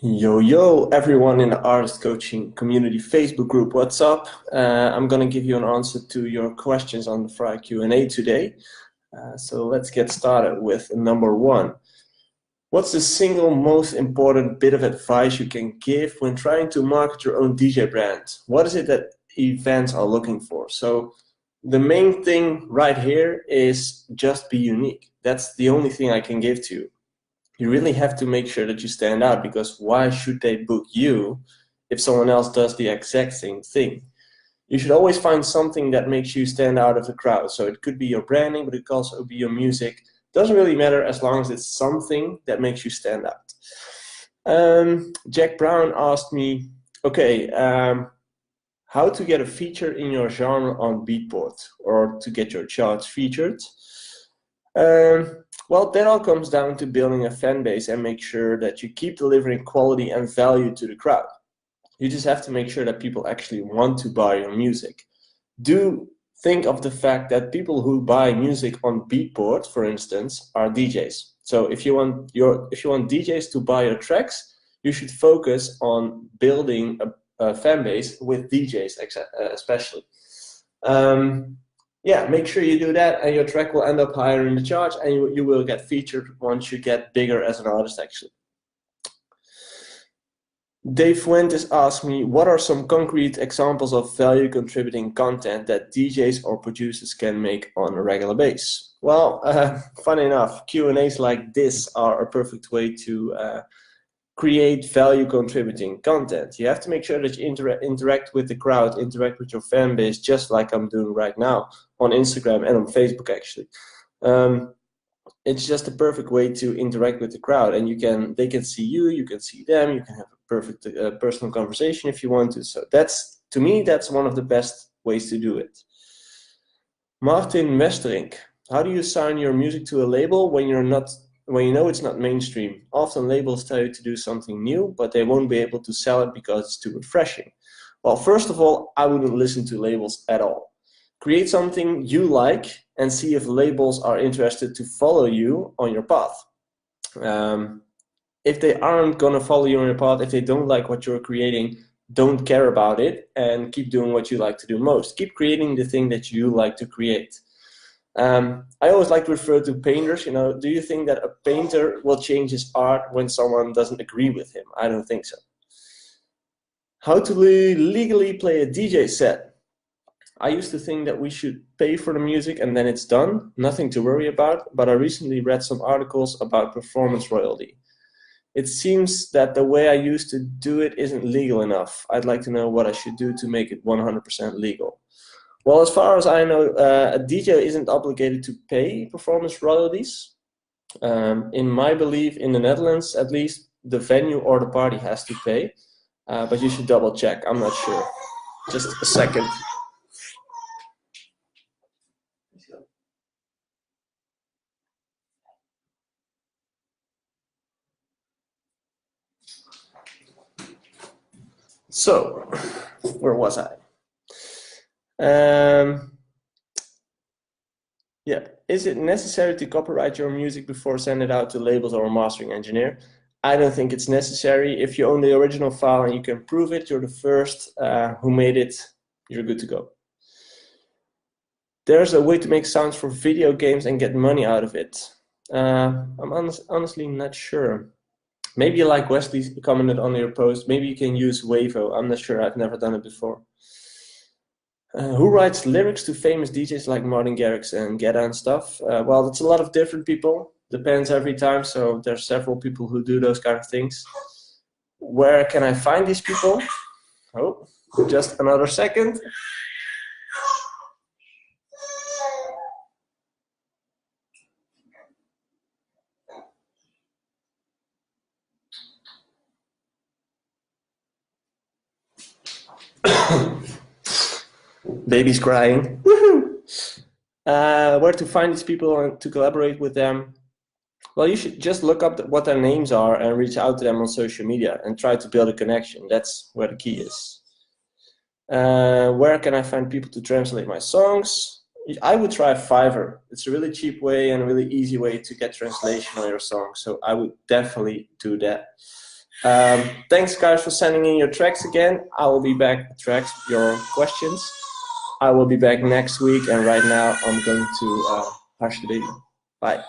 Yo, everyone in the artist coaching community Facebook group, what's up? I'm gonna give you an answer to your questions on the FRI-Q&A today. So let's get started with number one. What's the single most important bit of advice you can give when trying to market your own DJ brand? What is it that events are looking for? So the main thing right here is just be unique. That's the only thing I can give to you. You really have to make sure that you stand out, because why should they book you if someone else does the exact same thing? You should always find something that makes you stand out of the crowd. So it could be your branding, but it could also be your music. Doesn't really matter as long as it's something that makes you stand out. Jack Brown asked me, okay, how to get a feature in your genre on Beatport or to get your charts featured. Well, that all comes down to building a fan base and make sure that you keep delivering quality and value to the crowd. You just have to make sure that people actually want to buy your music. Do think of the fact that people who buy music on Beatport, for instance, are DJs. So if you want DJs to buy your tracks, you should focus on building a fan base with DJs, especially. Yeah, make sure you do that, and your track will end up higher in the charts, and you will get featured once you get bigger as an artist, actually. Dave Fuentes asked me, what are some concrete examples of value contributing content that DJs or producers can make on a regular basis? Well, funny enough, Q&As like this are a perfect way to create value contributing content. You have to make sure that you interact with the crowd, interact with your fan base, just like I'm doing right now on Instagram and on Facebook, actually. It's just a perfect way to interact with the crowd, and they can see you, you can see them, you can have a perfect personal conversation if you want to. So to me, that's one of the best ways to do it. Martin Westerink, how do you sign your music to a label when you know it's not mainstream? Often labels tell you to do something new, but they won't be able to sell it because it's too refreshing. Well, first of all, I wouldn't listen to labels at all. Create something you like and see if labels are interested to follow you on your path. If they aren't going to follow you on your path, if they don't like what you're creating, don't care about it and keep doing what you like to do most. Keep creating the thing that you like to create. I always like to refer to painters. Do you think that a painter will change his art when someone doesn't agree with him? I don't think so. How to legally play a DJ set? I used to think that we should pay for the music and then it's done, nothing to worry about, but I recently read some articles about performance royalty. It seems that the way I used to do it isn't legal enough. I'd like to know what I should do to make it 100% legal. Well, as far as I know, a DJ isn't obligated to pay performance royalties. In my belief, in the Netherlands at least, the venue or the party has to pay, but you should double check. I'm not sure. Just a second. So, where was I? Yeah, is it necessary to copyright your music before sending it out to labels or a mastering engineer? I don't think it's necessary. If you own the original file and you can prove it, you're the first who made it, you're good to go. There's a way to make sounds for video games and get money out of it. I'm honestly not sure. Maybe like Wesley commented on your post, maybe you can use Wavo. I'm not sure, I've never done it before. Who writes lyrics to famous DJs like Martin Garrix and Guetta and stuff? Well, it's a lot of different people. Depends every time, so there's several people who do those kind of things. Where can I find these people? Oh, just another second. Baby's crying. Woohoo! Where to find these people and to collaborate with them? Well, you should just look up what their names are and reach out to them on social media and try to build a connection. That's where the key is. Where can I find people to translate my songs? I would try Fiverr. It's a really cheap way and a really easy way to get translation on your song. So I would definitely do that. Thanks, guys, for sending in your tracks again. I will be back with tracks, your questions. I will be back next week, and right now I'm going to hush the baby. Bye.